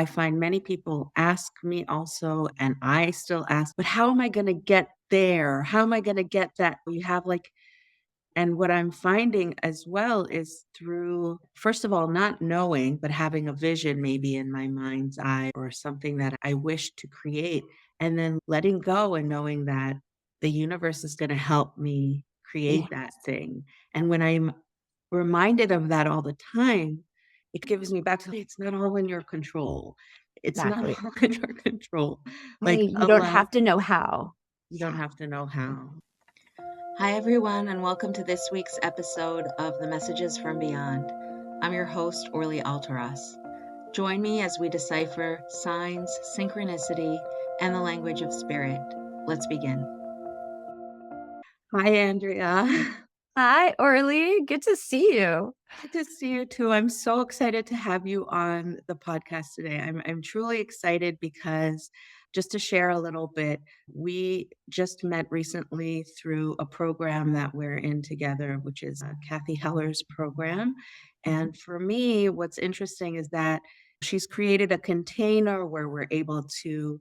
I find many people ask me also, and I still ask, but how am I going to get there? How am I going to get that? You have like, and what I'm finding as well is through, first of all, not knowing, but having a vision maybe in my mind's eye or something that I wish to create, and then letting go and knowing that the universe is going to help me Yeah, create that thing. And when I'm reminded of that all the time, it gives me back to it's not all in your control. It's not exactly. all in your control. Like Right, you don't allow, have to know how. you don't Yeah. have to know how. Hi, everyone, and welcome to this week's episode of the Messages from Beyond. I'm your host, Orly Alteras. Join me as we decipher signs, synchronicity, and the language of spirit. Let's begin. Hi, Andrea. Hi, Orly. Good to see you. Good to see you too. I'm so excited to have you on the podcast today. I'm truly excited because just to share a little bit, we just met recently through a program that we're in together, which is Kathy Heller's program. Mhm. And for me, what's interesting is that she's created a container where we're able to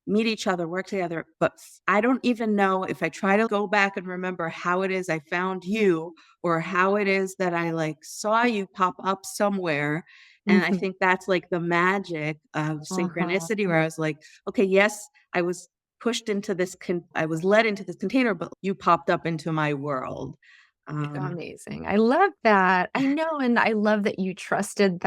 meet each other, work together. But I don't even know if I try to go back and remember how it is I found you or how it is that I like saw you pop up somewhere. And I Mhm. think that's like the magic of Uh-huh. synchronicity where I was like, okay, yes, I was pushed into this, I was led into this container, but you popped up into my world. Um, Amazing. I love that. I know, and I love that you trusted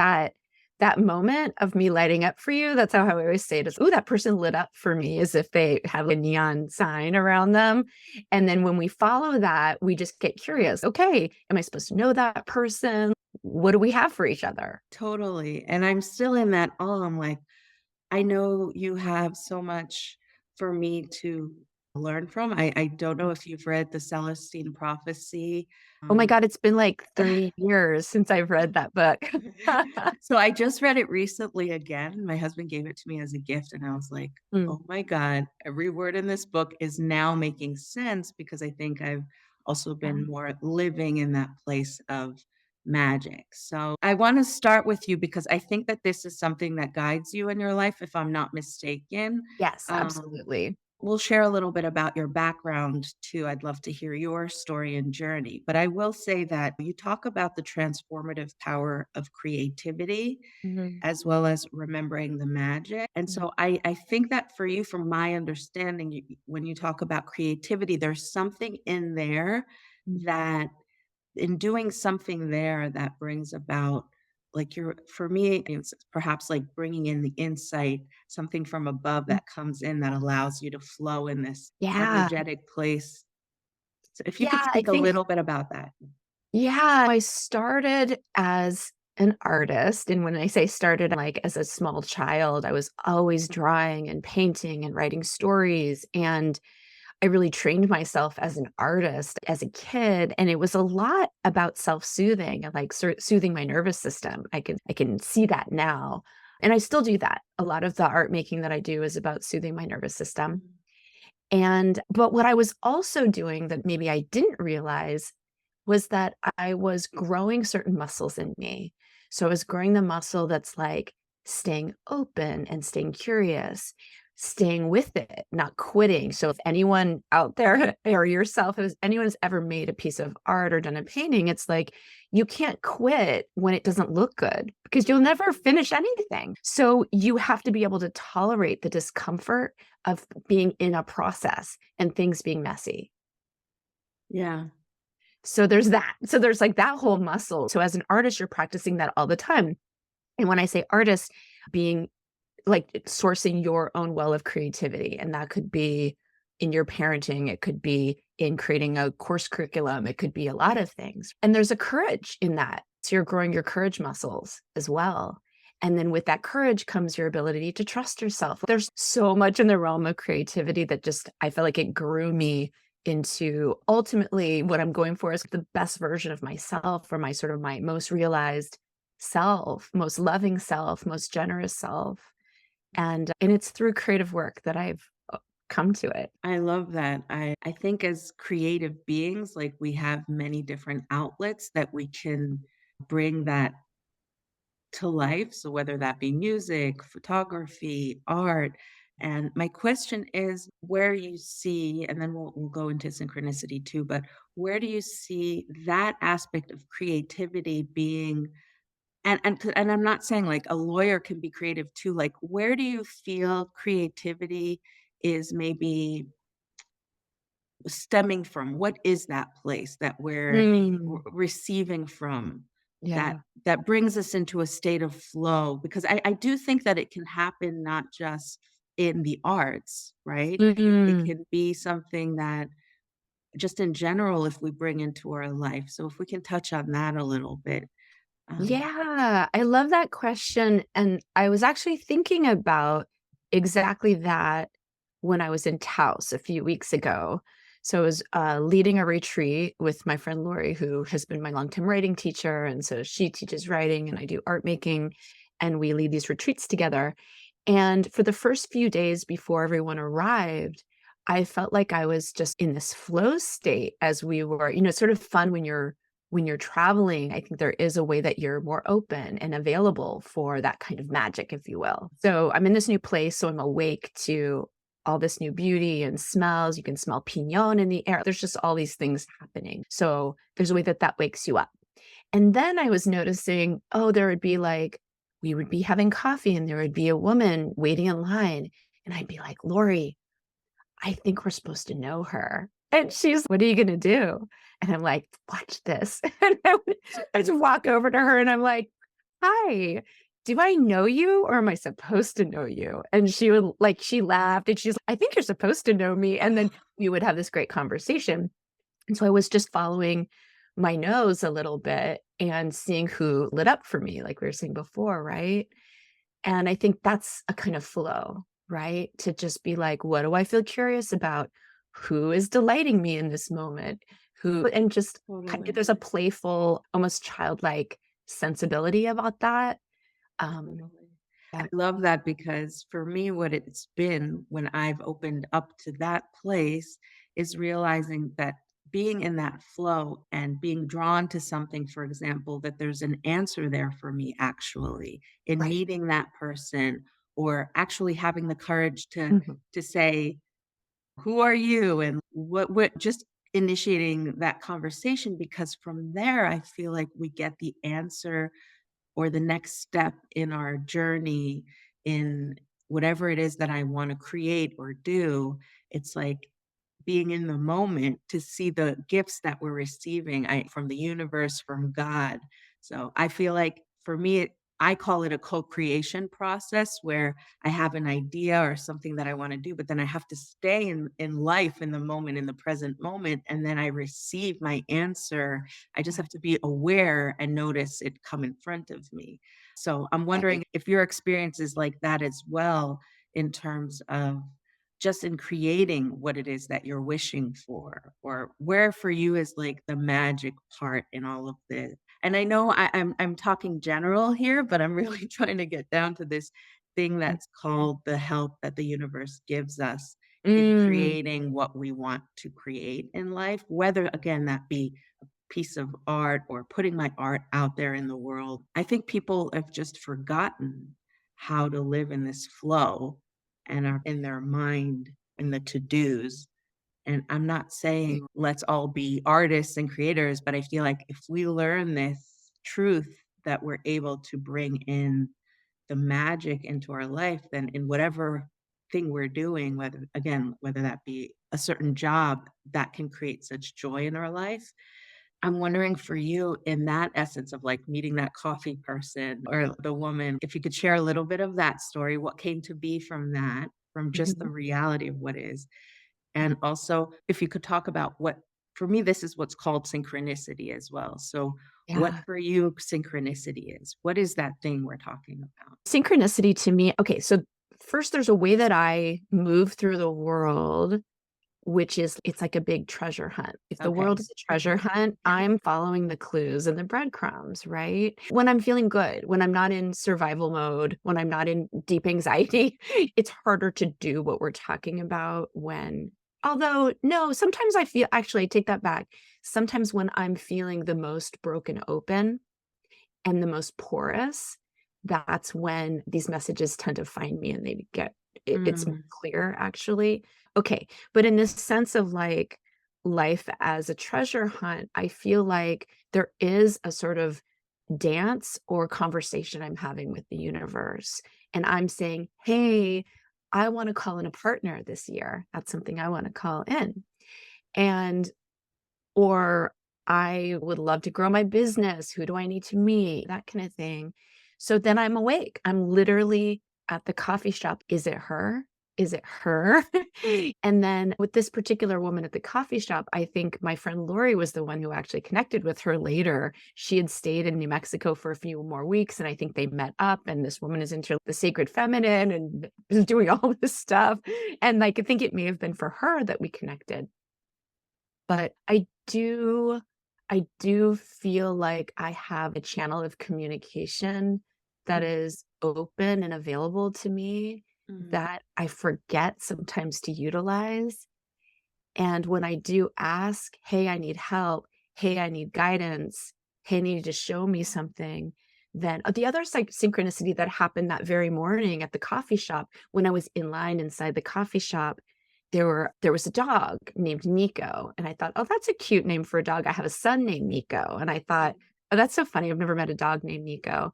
that moment of me lighting up for you. That's how I always say it is, "Ooh, that person lit up for me," as if they have a neon sign around them. And then when we follow that, we just get curious. Okay, am I supposed to know that person? What do we have for each other? totally. And I'm still in that awe. I'm like, I know you have so much for me to learn from. I don't know if you've read The Celestine Prophecy. Oh my Um, god, it's been like 30 years since I've read that book. so I just read it recently again. My husband gave it to me as a gift, and I was like, Mm, oh my God, every word in this book is now making sense because I think I've also yeah. been more living in that place of magic. So I want to start with you because I think that this is something that guides you in your life, if I'm not mistaken. Yes, Um, absolutely. We'll share a little bit about your background too. I'd love to hear your story and journey. But I will say that you talk about the transformative power of creativity Mhm, as well as remembering the magic. And mhm, so I think that for you, from my understanding, when you talk about creativity, there's something in there mhm. that in doing something there that brings about like your for me it's perhaps like bringing in the insight, something from above Mm. that comes in that allows you to flow in this Yeah. energetic place. So if you Yeah, could I speak a think little bit about that. yeah, I started as an artist, and when I say started, like, as a small child, I was always drawing and painting and writing stories, and I really trained myself as an artist as a kid, and it was a lot about self-soothing and, like, soothing my nervous system. I can see that now, and I still do that. A lot of the art making that I do is about soothing my nervous system. Mhm. And but what I was also doing that maybe I didn't realize was that I was growing certain muscles in me. So I was growing the muscle that's like staying open and staying curious, staying with it, not quitting. So if anyone out there or yourself, if anyone's ever made a piece of art or done a painting, it's like you can't quit when it doesn't look good because you'll never finish anything. So you have to be able to tolerate the discomfort of being in a process and things being messy. Yeah. So there's that. So there's like that whole muscle. So as an artist, you're practicing that all the time. And when I say artist, being like sourcing your own well of creativity, and that could be in your parenting, it could be in creating a course curriculum, it could be a lot of things. And there's a courage in that. So you're growing your courage muscles as well. And then with that courage comes your ability to trust yourself. There's so much in the realm of creativity that just, I feel like it grew me into ultimately what I'm going for is the best version of myself or my sort of my most realized self, most loving self, most generous self. And it's through creative work that I've come to it. I love that. I think as creative beings, like we have many different outlets that we can bring that to life. So whether that be music, photography, art. And my question is where you see, and then we'll go into synchronicity too, but where do you see that aspect of creativity being, and I'm not saying like a lawyer can be creative too, like where do you feel creativity is maybe stemming from? What is that place that we're Mm, receiving from that yeah. that brings us into a state of flow? Because I do think that it can happen not just in the arts, right? It Mhm. can be something that just in general, if we bring into our life. So if we can touch on that a little bit. Um, Yeah, I love that question, and I was actually thinking about exactly that when I was in Taos a few weeks ago. So I was, leading a retreat with my friend Lori, who has been my long-term writing teacher, and so she teaches writing and I do art making, and we lead these retreats together. And for the first few days before everyone arrived, I felt like I was just in this flow state as we were, it's sort of fun when you're traveling. I think there is a way that you're more open and available for that kind of magic, if you will. So I'm in this new place, so I'm awake to all this new beauty and smells. You can smell pinon in the air. There's just all these things happening. So there's a way that that wakes you up. And then I was noticing, oh, there would be like, we would be having coffee and there would be a woman waiting in line. And I'd be like, Lori, I think we're supposed to know her. And she's, what are you going to do? And I'm like, watch this. And I just walk over to her and I'm like, hi, do I know you or am I supposed to know you? And she would like, she laughed and she's, I think you're supposed to know me. And then we would have this great conversation. And so I was just following my nose a little bit and seeing who lit up for me, like we were saying before, right? And I think that's a kind of flow, right? To just be like, what do I feel curious about? Who is delighting me in this moment? Who, and just Totally. there's a playful, almost childlike sensibility about that. Um, Totally. I yeah. love that because for me, what it's been when I've opened up to that place is realizing that being in that flow and being drawn to something, for example, that there's an answer there for me actually in Right. meeting that person or actually having the courage Mhm. to say, who are you? And what just initiating that conversation because from there I feel like we get the answer or the next step in our journey in whatever it is that I want to create or do. It's like being in the moment to see the gifts that we're receiving from the universe, from God. So I feel like for me, I call it a co-creation process where I have an idea or something that I want to do, but then I have to stay in life in the moment, in the present moment, and then I receive my answer. I just have to be aware and notice it come in front of me. So I'm wondering Right. if your experience is like that as well in terms of just in creating what it is that you're wishing for, or where for you is like the magic part in all of this. And I know I'm talking general here, but I'm really trying to get down to this thing that's called the help that the universe gives us in Mm, creating what we want to create in life, whether again that be a piece of art or putting my art out there in the world. I think people have just forgotten how to live in this flow and are in their mind in the to-dos. And I'm not saying let's all be artists and creators, but I feel like if we learn this truth that we're able to bring in the magic into our life, then in whatever thing we're doing, whether again, whether that be a certain job that can create such joy in our life, I'm wondering for you in that essence of like meeting that coffee person or the woman, if you could share a little bit of that story, what came to be from that, from just the mhm. reality of what is. And also, if you could talk about what, for me, this is what's called synchronicity as well. So, what Yeah. for you synchronicity is? What is that thing we're talking about? Synchronicity to me, okay, so first there's a way that I move through the world, which is it's like a big treasure hunt. If the Okay. world is a treasure hunt, I'm following the clues and the breadcrumbs, right? When I'm feeling good, when I'm not in survival mode, when I'm not in deep anxiety, it's harder to do what we're talking about when although, no, sometimes I feel actually, I take that back. Sometimes when I'm feeling the most broken open and the most porous, that's when these messages tend to find me and they get it's more Mm, clear actually. Okay, but in this sense of like life as a treasure hunt, I feel like there is a sort of dance or conversation I'm having with the universe. And I'm saying, hey, I want to call in a partner this year. That's something I want to call in. And or I would love to grow my business. Who do I need to meet? That kind of thing. So then I'm awake. I'm literally at the coffee shop. Is it her? Is it her? And then with this particular woman at the coffee shop, I think my friend Lori was the one who actually connected with her later. She had stayed in New Mexico for a few more weeks, and I think they met up. And this woman is into the sacred feminine and is doing all this stuff. And like, I think it may have been for her that we connected. But I do feel like I have a channel of communication that mm, is open and available to me mm. that I forget sometimes to utilize. And when I do ask, "Hey, I need help. Hey, I need guidance. Hey, I need you to show me something," then the other synchronicity that happened that very morning at the coffee shop, when I was in line inside the coffee shop, there was a dog named Nico, and I thought, "Oh, that's a cute name for a dog. I have a son named Nico." And I thought, "Oh, that's so funny. I've never met a dog named Nico."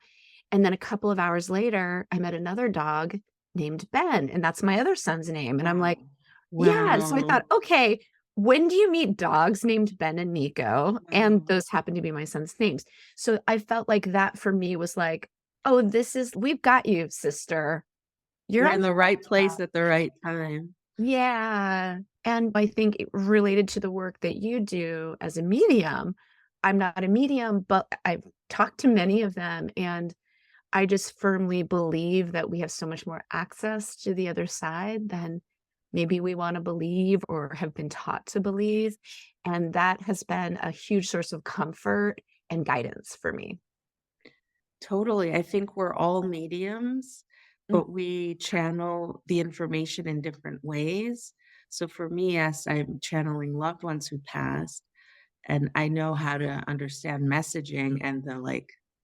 And then a couple of hours later, I met another dog named Ben, and that's my other son's name. And I'm like, Wow. yeah, so I Wow. thought, "Okay, when do you meet dogs named Ben and Nico?" And Wow. those happen to be my son's names. So I felt like that for me was like, "Oh, this is we've got you, sister. You're You're on in the the right right track." place at the right time. Yeah, and I think it related to the work that you do as a medium. I'm not a medium, but I've talked to many of them, and I just firmly believe that we have so much more access to the other side than maybe we want to believe or have been taught to believe. And that has been a huge source of comfort and guidance for me. Totally. I think we're all mediums, Mm, but we channel the information in different ways. So for me, yes, I'm channeling loved ones who passed, and I know how to understand messaging and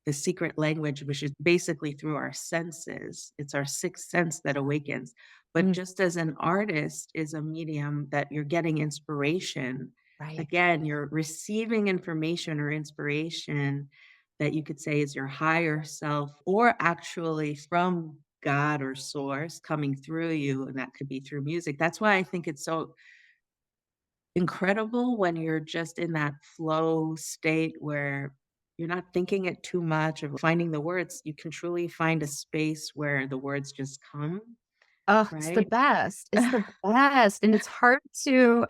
the secret language, which is basically through our senses. It's our sixth sense that awakens. But mm, just as an artist is a medium that you're getting inspiration, right. again, you're receiving information or inspiration that you could say is your higher self or actually from God or source coming through you, and that could be through music. That's why I think it's so incredible when you're just in that flow state where you're not thinking it too much or finding the words. You can truly find a space where the words just come, Oh, it's the right? best. It's the best, and it's hard to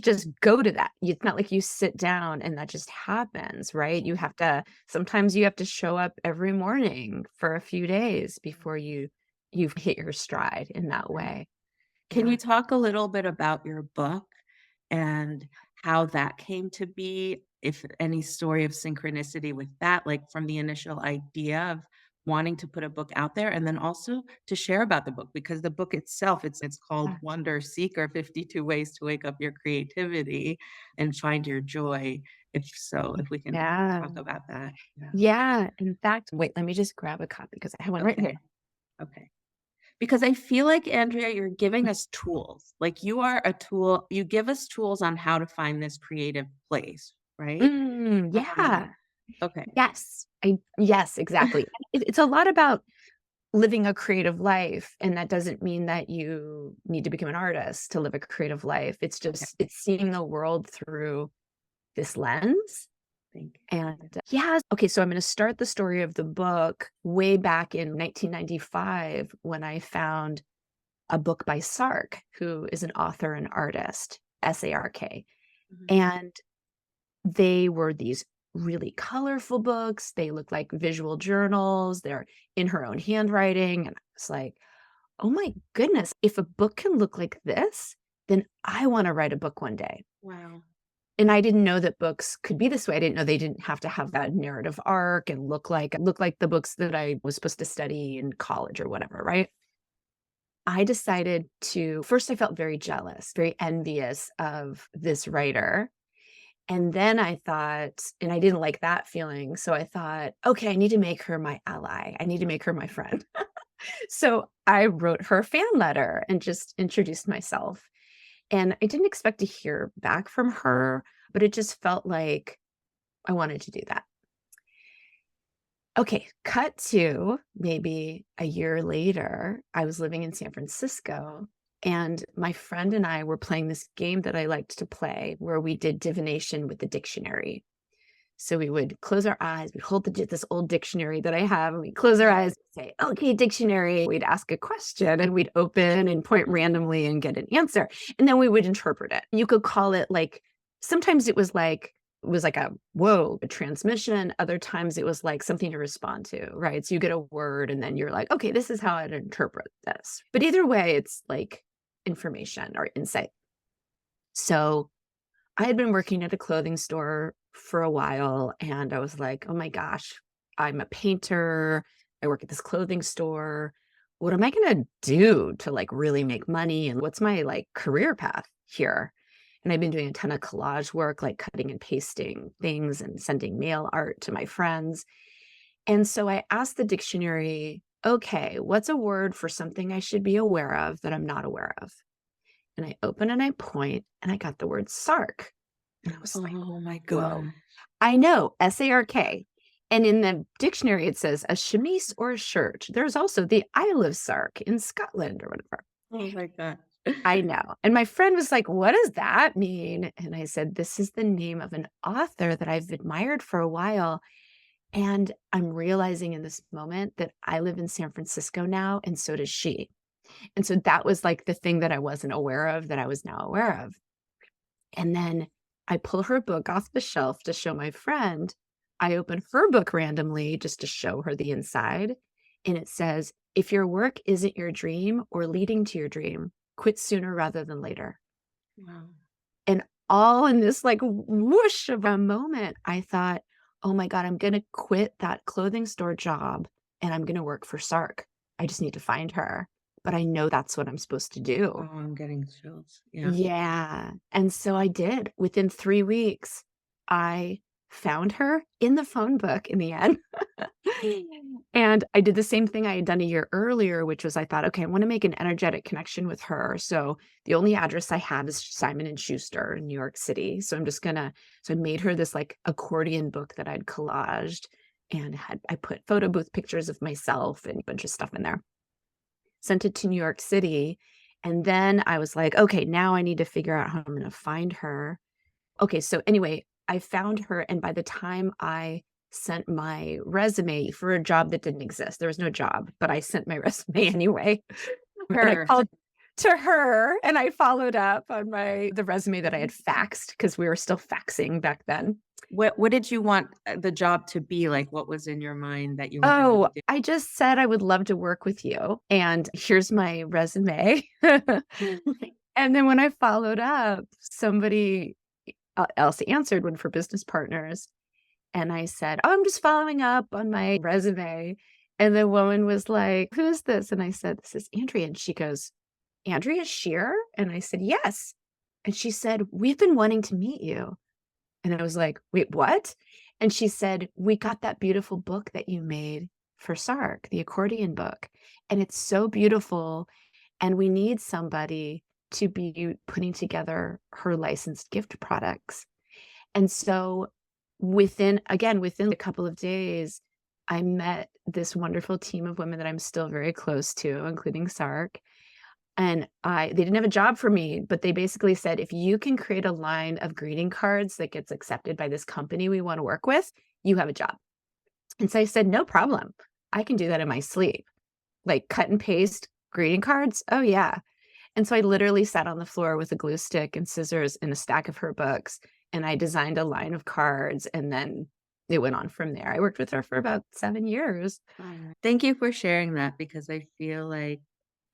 just go to that. It's not like you sit down and that just happens, right? Sometimes you have to show up every morning for a few days before you've hit your stride in that Right. way. Can you Yeah. talk a little bit about your book and how that came to be? If any story of synchronicity with that, like from the initial idea of wanting to put a book out there and then also to share about the book because the book itself, it's called Yeah. Wonder Seeker 52 Ways to Wake Up Your Creativity and Find Your Joy. If we can Yeah. talk about that. Yeah. Yeah. In fact, wait, let me just grab a copy because I have one right here. Okay. Okay. Because I feel like, Andrea, you're giving us tools. Like, you are a tool you give us tools on how to find this creative place, right? Yeah. Okay. Yes, exactly. It's a lot about living a creative life, and that doesn't mean that you need to become an artist to live a creative life. It's Okay. just it's seeing the world through this lens. Thank And you. yeah, okay, so I'm gonna start the story of the book way back in 1995 when I found a book by Sark, who is an author and artist, SARK. Mhm. And they were these really colorful books. They look like visual journals. They're in her own handwriting. And I was like, oh my goodness, if a book can look like this, then I want to write a book one day. Wow. And I didn't know that books could be this way. I didn't know they didn't have to have that narrative arc and look like the books that I was supposed to study in college or whatever, right? I decided to first I felt very jealous, very envious of this writer. And then I thought, and I didn't like that feeling. So I thought, okay, I need to make her my ally. I need to make her my friend. So I wrote her a fan letter and just introduced myself. And I didn't expect to hear back from her, but it just felt like I wanted to do that. Okay, cut to maybe a year later, I was living in San Francisco, and my friend and I were playing this game that I liked to play where we did divination with the dictionary. So we would close our eyes, we'd hold this old dictionary that I have, and we'd close our eyes and say, okay, dictionary. We'd ask a question and we'd open and point randomly and get an answer. And then we would interpret it. You could call it like, sometimes it was like a whoa, a transmission. Other times it was like something to respond to, right? So you get a word and then you're like, okay, this is how I'd interpret this. But either way, it's like information or insight. So I had been working at a clothing store for a while and I was like, "Oh my gosh, I'm a painter. I work at this clothing store. What am I going to do to like really make money and what's my like career path here?" And I've been doing a ton of collage work, like cutting and pasting things and sending mail art to my friends. And so I asked the dictionary, "Okay, what's a word for something I should be aware of that I'm not aware of?" And I open and I point and I got the word sark. And I was like, Oh my whoa. god. I know, SARK. And in the dictionary, it says a chemise or a shirt. There's also the Isle of Sark in Scotland or whatever. Oh my god. I know. And my friend was like, what does that mean? And I said, this is the name of an author that I've admired for a while. And I'm realizing in this moment that I live in San Francisco now, and so does she. And so that was like the thing that I wasn't aware of that I was now aware of. And then I pull her book off the shelf to show my friend. I open her book randomly just to show her the inside. And it says, if your work isn't your dream or leading to your dream, quit sooner rather than later. Wow. And all in this like whoosh of a moment, I thought, oh my God, I'm going to quit that clothing store job and I'm going to work for Sark. I just need to find her. But I know that's what I'm supposed to Oh, do. I'm getting chills. Yeah. Yeah, and so I did. Within 3 weeks, I found her in the phone book in the end. And I did the same thing I had done a year earlier, which was I thought, "Okay, I wanna make an energetic connection with her." So, the only address I have is Simon& and Schuster in New York City. So, I made her this, like, accordion book that I'd collaged and I put photo booth pictures of myself and a bunch of stuff in there. Sent it to New York City, and then I was like, "Okay, now I need to figure out how I'm gonna find her." Okay, so anyway, I found her, and by the time I sent my resume for a job that didn't exist, there was no job, but I sent my resume anyway, and I Her. called to her, and I followed up on the resume that I had faxed because we were still faxing back then. What did you want, the job to be like? What was in your mind that you were gonna Oh, do? I just said I would love to work with you, and here's my resume. And then when I followed up, somebody else answered, one for business partners, and I said, "Oh, I'm just following up on my resume." And the woman was like, "Who is this?" And I said, "This is Andrea." And she goes, "Andrea Scher?" And I said, "Yes." And she said, "We've been wanting to meet you." And I was like, "Wait, what?" And she said, "We got that beautiful book that you made for Sark, the accordion book, and it's so beautiful, and we need somebody to be putting together her licensed gift products." And so within a couple of days, I met this wonderful team of women that I'm still very close to, including Sark. And they didn't have a job for me, but they basically said, if you can create a line of greeting cards that gets accepted by this company we want to work with, you have a job. And so I said, no problem. I can do that in my sleep. Like cut and paste greeting cards. Oh yeah. And so I literally sat on the floor with a glue stick and scissors and a stack of her books, and I designed a line of cards, and then it went on from there. I worked with her for about 7 years. Thank you for sharing that because I feel like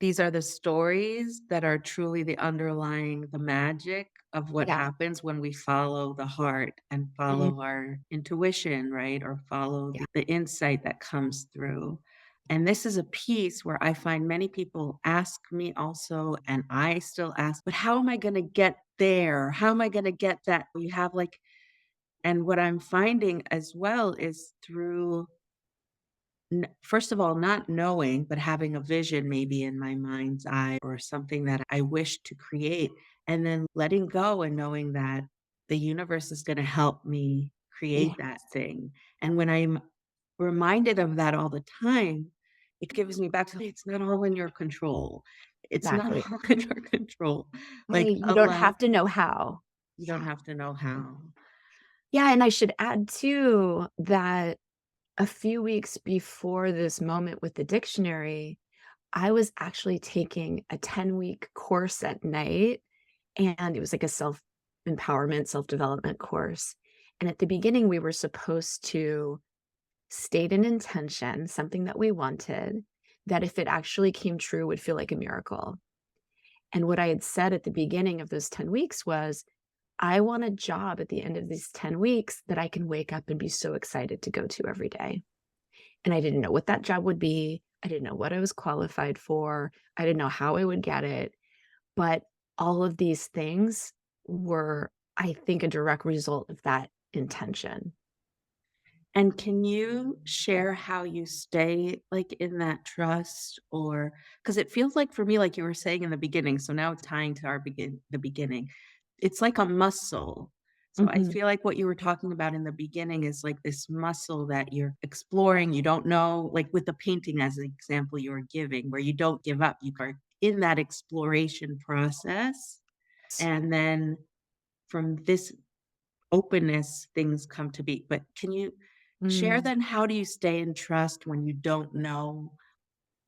these are the stories that are truly the underlying the magic of what Yeah. happens when we follow the heart and Mhm. follow our intuition, right? Or follow Yeah. the insight that comes through. And this is a piece where I find many people ask me also, and I still ask, but how am I going to get there? How am I going to get that? You have like And what I'm finding as well is through first of all, not knowing, but having a vision maybe in my mind's eye or something that I wish to create, and then letting go and knowing that the universe is going to help me create Yeah, that thing. And when I'm reminded of that all the time, it gives me back to it's not all in your control. It's not exactly. all in your control. Like Right, you don't allow, have to know how. you don't Yeah. have to know how. Yeah, and I should add too that a few weeks before this moment with the dictionary, I was actually taking a 10-week course at night, and it was like a self-empowerment, self-development course. And at the beginning, we were supposed to state an intention, something that we wanted, that if it actually came true would feel like a miracle. And what I had said at the beginning of those 10 weeks was, I want a job at the end of these 10 weeks that I can wake up and be so excited to go to every day. And I didn't know what that job would be. I didn't know what I was qualified for. I didn't know how I would get it. But all of these things were, I think, a direct result of that intention. And can you share how you stay, like, in that trust? Or because it feels like for me, like you were saying in the beginning, so now it's tying to our the beginning. It's like a muscle. So I Mhm. feel like what you were talking about in the beginning is like this muscle that you're exploring, you don't know, like with the painting as an example you were giving, where you don't give up, you are in that exploration process, and then from this openness, things come to be. But can you share Mm, then how do you stay in trust when you don't know,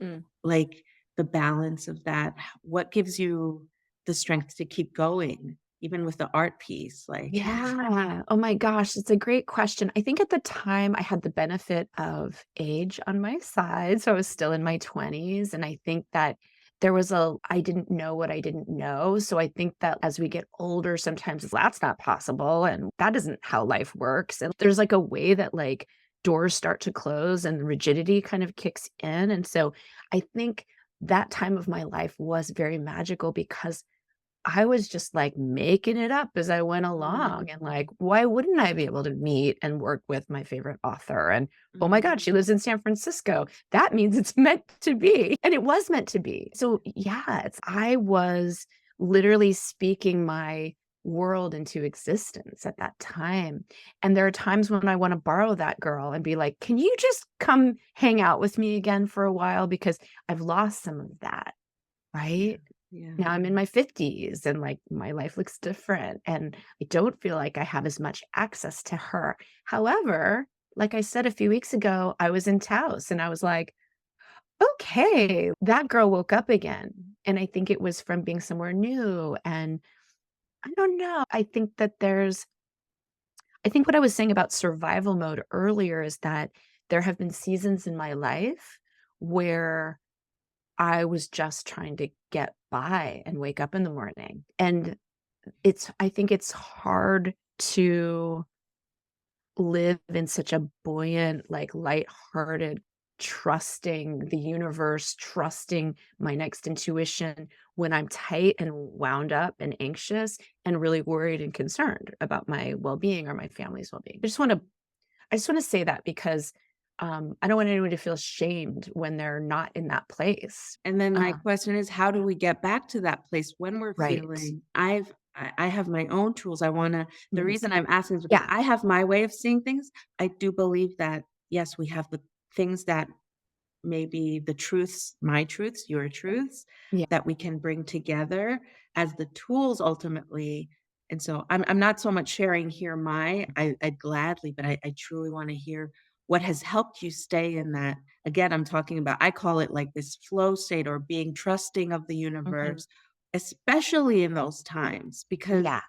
mm. like, the balance of that? What gives you the strength to keep going even with the art piece? Like, Yeah. Oh my gosh, it's a great question. I think at the time I had the benefit of age on my side, so I was still in my 20s, and I think that there was a I didn't know what I didn't know, so I think that as we get older, sometimes that's not possible, and that isn't how life works, and there's, like, a way that, like, doors start to close and rigidity kind of kicks in, and so I think that time of my life was very magical because I was just, like, making it up as I went along, and, mm, like, why wouldn't I be able to meet and work with my favorite author? And, "Oh my god, mhm. she lives in San Francisco. That means it's meant to be." And it was meant to be. So, yeah, it's I was literally speaking my world into existence at that time, and there are times when I wanna borrow that girl and be like, "Can you just come hang out with me again for a while? Because I've lost some of that." Yeah, Right? yeah. Now I'm in my 50s and, like, my life looks different, and I don't feel like I have as much access to her. However, like I said a few weeks ago, I was in Taos and I was like, "Okay, that girl woke up again." And I think it was from being somewhere new, and I don't know, I think what I was saying about survival mode earlier is that there have been seasons in my life where I was just trying to get by and wake up in the morning, and I think it's hard to live in such a buoyant, like, lighthearted, trusting the universe, trusting my next intuition when I'm tight and wound up and anxious and really worried and concerned about my well-being or my family's well-being. I just wanna say that because, I don't want anyone to feel shamed when they're not in that place. And then my Uh, question is, how do we get back to that place when we're right. feeling I have my own tools. The Mhm. reason I'm asking is because Yeah. I have my way of seeing things. I do believe that, yes, we have the things that maybe the truths, my truths, your truths, Yeah. that we can bring together as the tools ultimately. And so I'm not so much sharing here I'd gladly, but I truly want to hear what has helped you stay in that. Again, I'm talking about, I call it like this flow state or being trusting of the Mhm. universe, especially in those times, because Yeah.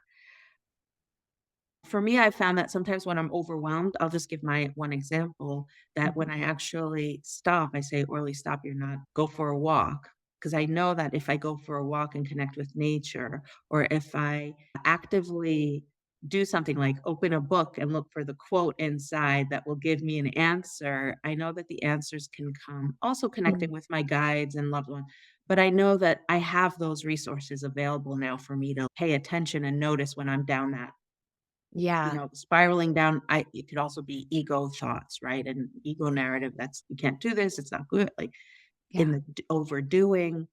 for me, I found that sometimes when I'm overwhelmed, I'll just give my one example that when Mhm. I actually stop, I say, "Orly, stop, you're not go for a walk." Because I know that if I go for a walk and connect with nature, or if I actively do something like open a book and look for the quote inside that will give me an answer, I know that the answers can come. Also connecting Mm. with my guides and loved ones. But I know that I have those resources available now for me to pay attention and notice when I'm down that Yeah. spiraling down. It could also be ego thoughts, right? And ego narrative, that's, "You can't do this, it's not good," like, in Yeah. the overdoing.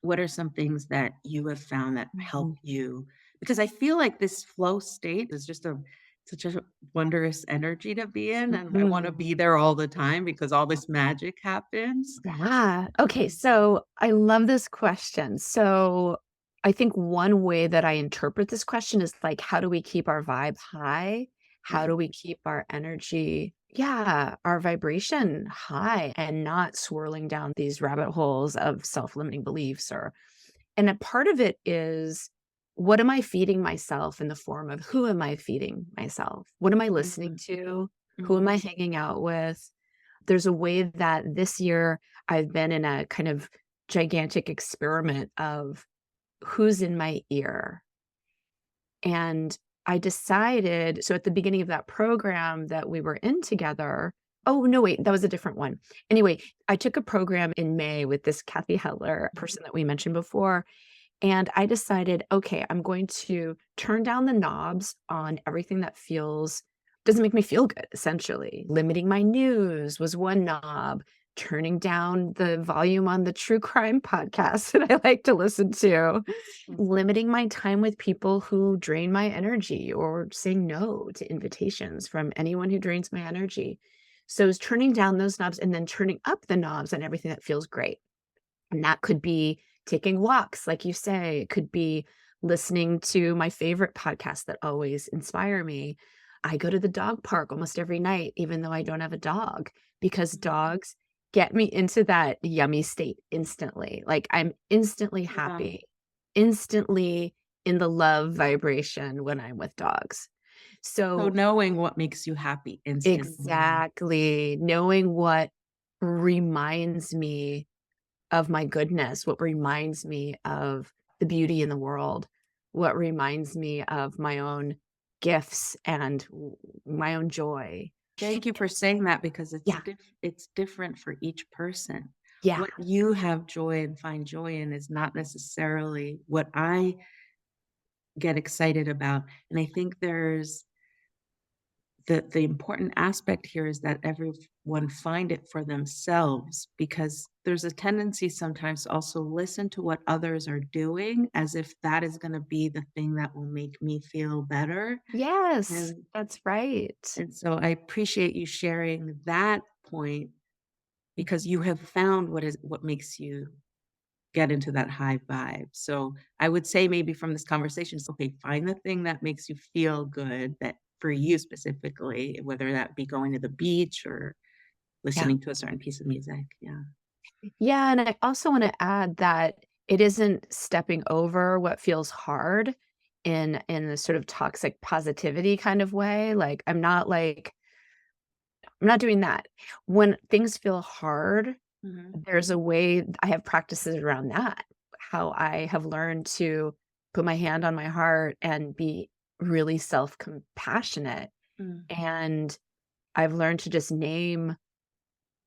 What are some things that you have found that help Mhm. you? Because I feel like this flow state is just such a wondrous energy to be in, and I wanna Mhm. be there all the time because all this magic happens. Yeah. Okay. So I love this question. So I think one way that I interpret this question is like, how do we keep our vibe high? How Right. do we keep our energy, yeah, our vibration high and not swirling down these rabbit holes of self limiting beliefs and a part of it is what am I feeding myself in the form of who am I feeding myself? What am I listening Mhm, to? Who am I mhm. hanging out with? There's a way that this year I've been in a kind of gigantic experiment of who's in my ear. And I decided, so at the beginning of that program that we were in together, oh, no, wait, that was a different one. Anyway, I took a program in May with this Kathy Hetler person that we mentioned before. And I decided, okay, I'm going to turn down the knobs on everything that doesn't make me feel good, essentially. Limiting my news was one knob, turning down the volume on the true crime podcast that I like to listen to, Mm. limiting my time with people who drain my energy or saying no to invitations from anyone who drains my energy. So it's turning down those knobs and then turning up the knobs on everything that feels great. And that could be taking walks, like you say. It could be listening to my favorite podcasts that always inspire me. I go to the dog park almost every night, even though I don't have a dog, because Mhm. dogs get me into that yummy state instantly. Like I'm instantly Yeah. happy, instantly in the love vibration when I'm with dogs. So So, knowing what makes you happy instantly. exactly, knowing what reminds me of my goodness, what reminds me of the beauty in the world, what reminds me of my own gifts and my own joy. Thank you for saying that because Yeah, it's different for each person. yeah, What you have joy and find joy in is not necessarily what I get excited about, and I think there's the important aspect here is that everyone find it for themselves, because there's a tendency sometimes to also listen to what others are doing as if that is gonna be the thing that will make me feel better, yes, and that's right. so I appreciate you sharing that point because you have found what makes you get into that high vibe. So I would say maybe from this conversation, it's okay, find the thing that makes you feel good, that for you specifically, whether that be going to the beach or Yeah. listening to a certain piece of music. Yeah. Yeah, and I also wanna add that it isn't stepping over what feels hard in a sort of toxic positivity kind of way. Like, I'm not doing that. When things feel hard, Mhm. there's a way I have practices around that, how I have learned to put my hand on my heart and be really self-compassionate, Mm. and I've learned to just name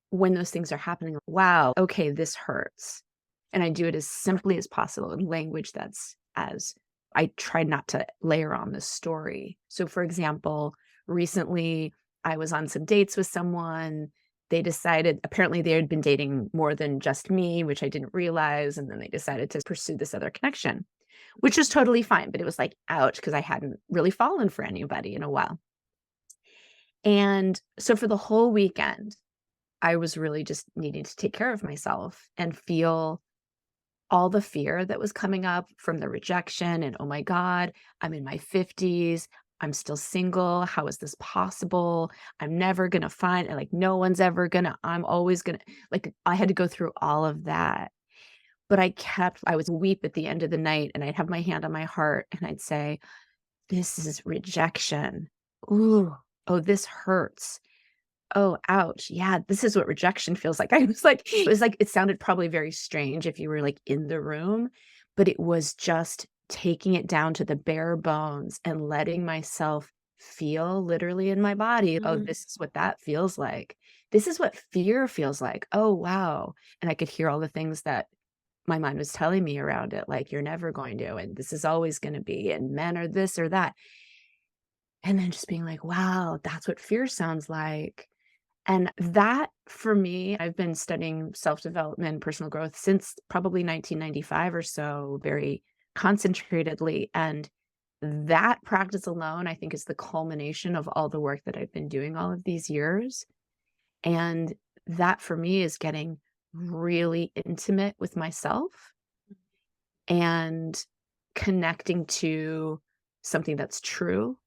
when those things are happening. Wow, okay, this hurts. And I do it as simply as possible in language that's as I try not to layer on the story. So, for example, recently I was on some dates with someone. They decided, apparently, they had been dating more than just me, which I didn't realize. And then they decided to pursue this other connection, which was totally fine. But it was like, ouch, because I hadn't really fallen for anybody in a while. And so, for the whole weekend, I was really just needing to take care of myself and feel all the fear that was coming up from the rejection and, "Oh my god, I'm in my 50s. I'm still single. How is this possible? I'm never gonna find like, no one's ever gonna I'm always gonna" like, I had to go through all of that. But I would weep at the end of the night, and I'd have my hand on my heart, and I'd say, "This is rejection. Ooh, oh, this hurts. Oh, ouch. Yeah, this is what rejection feels like." I was like it was like it sounded probably very strange if you were, like, in the room, but it was just taking it down to the bare bones and letting myself feel literally in my body, "Oh, Mhm. this is what that feels like. This is what fear feels like. Oh, wow." And I could hear all the things that my mind was telling me around it, like, "You're never going to, and this is always gonna be, and men are this or that." And then just being like, "Wow, that's what fear sounds like." And that for me, I've been studying self-development, personal growth since probably 1995 or so, very concentratedly, and that practice alone, I think, is the culmination of all the work that I've been doing all of these years, and that for me is getting really intimate with myself and connecting to something that's true.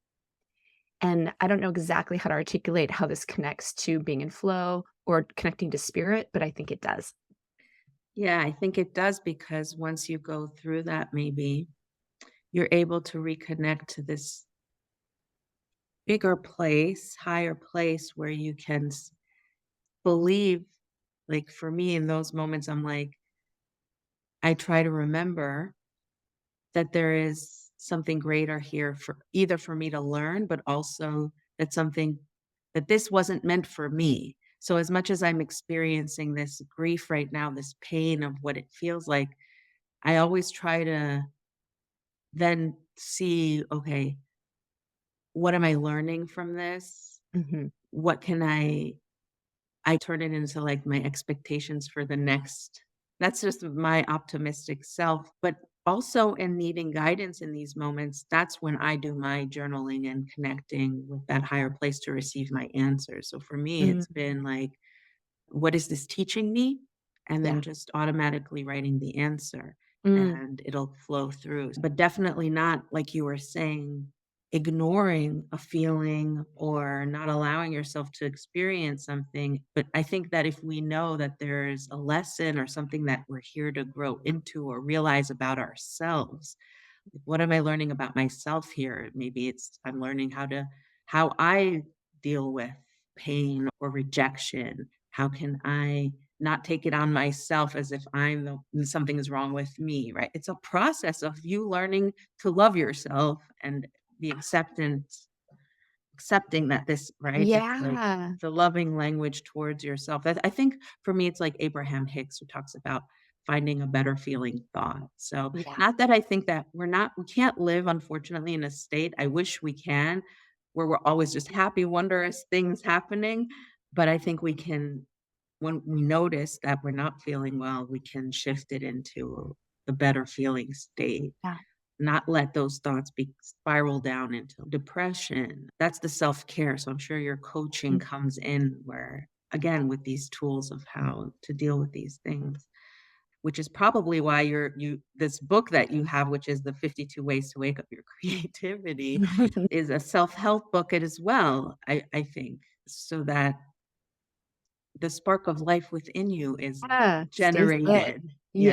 And I don't know exactly how to articulate how this connects to being in flow or connecting to spirit, but I think it does. Yeah, I think it does because once you go through that, maybe you're able to reconnect to this bigger place, higher place where you can believe. Like for me, in those moments, I'm like, I try to remember that there is something greater here for either for me to learn, but also that something that this wasn't meant for me. So as much as I'm experiencing this grief right now, this pain of what it feels like, I always try to then see, okay, what am I learning from this? Mhm. What can I turn it into, like, my expectations for the next. That's just my optimistic self, but also in needing guidance in these moments, that's when I do my journaling and connecting with that higher place to receive my answers. So for me, Mm, it's been like, what is this teaching me? And yeah. then just automatically writing the answer Mm, and it'll flow through. But definitely not, like you were saying, ignoring a feeling or not allowing yourself to experience something. But I think that if we know that there's a lesson or something that we're here to grow into or realize about ourselves, what am I learning about myself here? Maybe it's I'm learning how I deal with pain or rejection. How can I not take it on myself as if something is wrong with me, right? It's a process of you learning to love yourself and the accepting that this right? It's like yeah. the loving language towards yourself. I think for me, it's like Abraham Hicks who talks about finding a better feeling thought. So, Yeah. not that I think that we can't live, unfortunately, in a state, I wish we can, where we're always just happy, wondrous things happening. But I think we can, when we notice that we're not feeling well, we can shift it into the better feeling state. Yeah. Not let those thoughts spiral down into depression. That's the self-care, so I'm sure your coaching Mm. comes in where again, with these tools of how to deal with these things, which is probably why you this book that you have, which is the 52 Ways to Wake Up Your Creativity, is a self-help book as well, I think, so that the spark of life within you is Yeah, stays lit. generated. Yeah.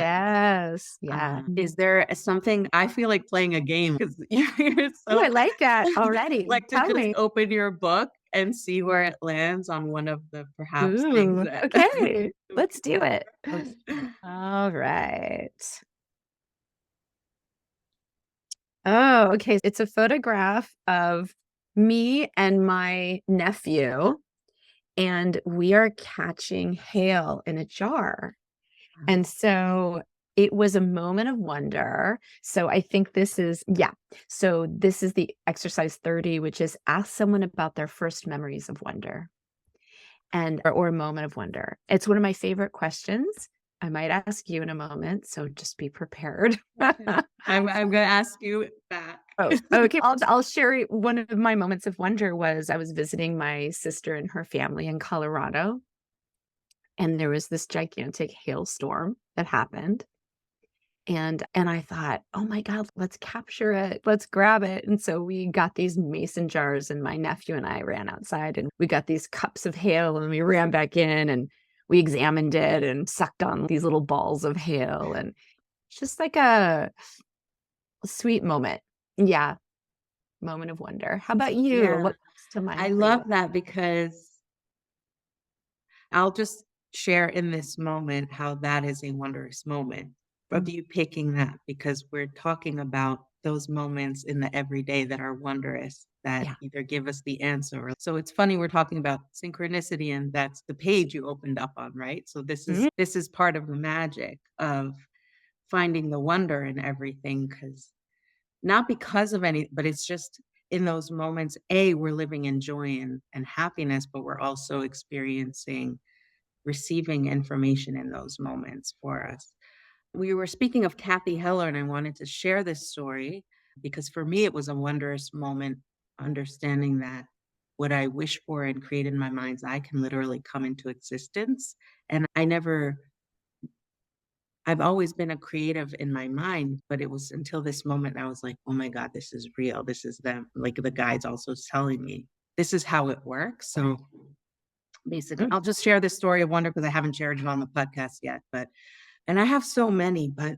Yes, yeah. Is there something I feel like playing a game because you're Ooh, I so like that already. like to Tell just me. open your book and see where it lands on one of the perhaps things Ooh, that okay. Let's do it. okay. All right. Oh, okay. It's a photograph of me and my nephew, and we are catching hail in a jar. And so it was a moment of wonder. So I think this is, yeah. So this is the exercise 30, which is ask someone about their first memories of wonder or a moment of wonder. It's one of my favorite questions. I might ask you in a moment, so just be prepared. Okay. I'm gonna ask you back. Oh, okay. I'll share one of my moments of wonder was I was visiting my sister and her family in Colorado, and there was this gigantic hailstorm that happened. And I thought, "Oh my god, let's capture it. Let's grab it." And so we got these mason jars, and my nephew and I ran outside, and we got these cups of hail, and we ran back in, and we examined it and sucked on these little balls of hail, and just like a sweet moment. Yeah, moment of wonder. How about you? Yeah, What comes to I mind for love you? that because I'll just share in this moment how that is a wondrous moment of Mm, you picking that because we're talking about those moments in the everyday that are wondrous that yeah. either give us the answer. So it's funny we're talking about synchronicity and that's the page you opened up on, right? So Mm, this is part of the magic of finding the wonder in everything because not because of any, but in those moments, A, we're living in joy and happiness, but we're also experiencing receiving information in those moments for us. We were speaking of Kathy Heller, and I wanted to share this story because for me, it was a wondrous moment understanding that what I wish for and create in my mind's eye can literally come into existence. And I've always been a creative in my mind, but it was until this moment I was like, oh my God, this is real. This is them. Like the guide's also telling me this is how it works. So basically, Mm. I'll just share this story of wonder because I haven't shared it on the podcast yet. But and I have so many, but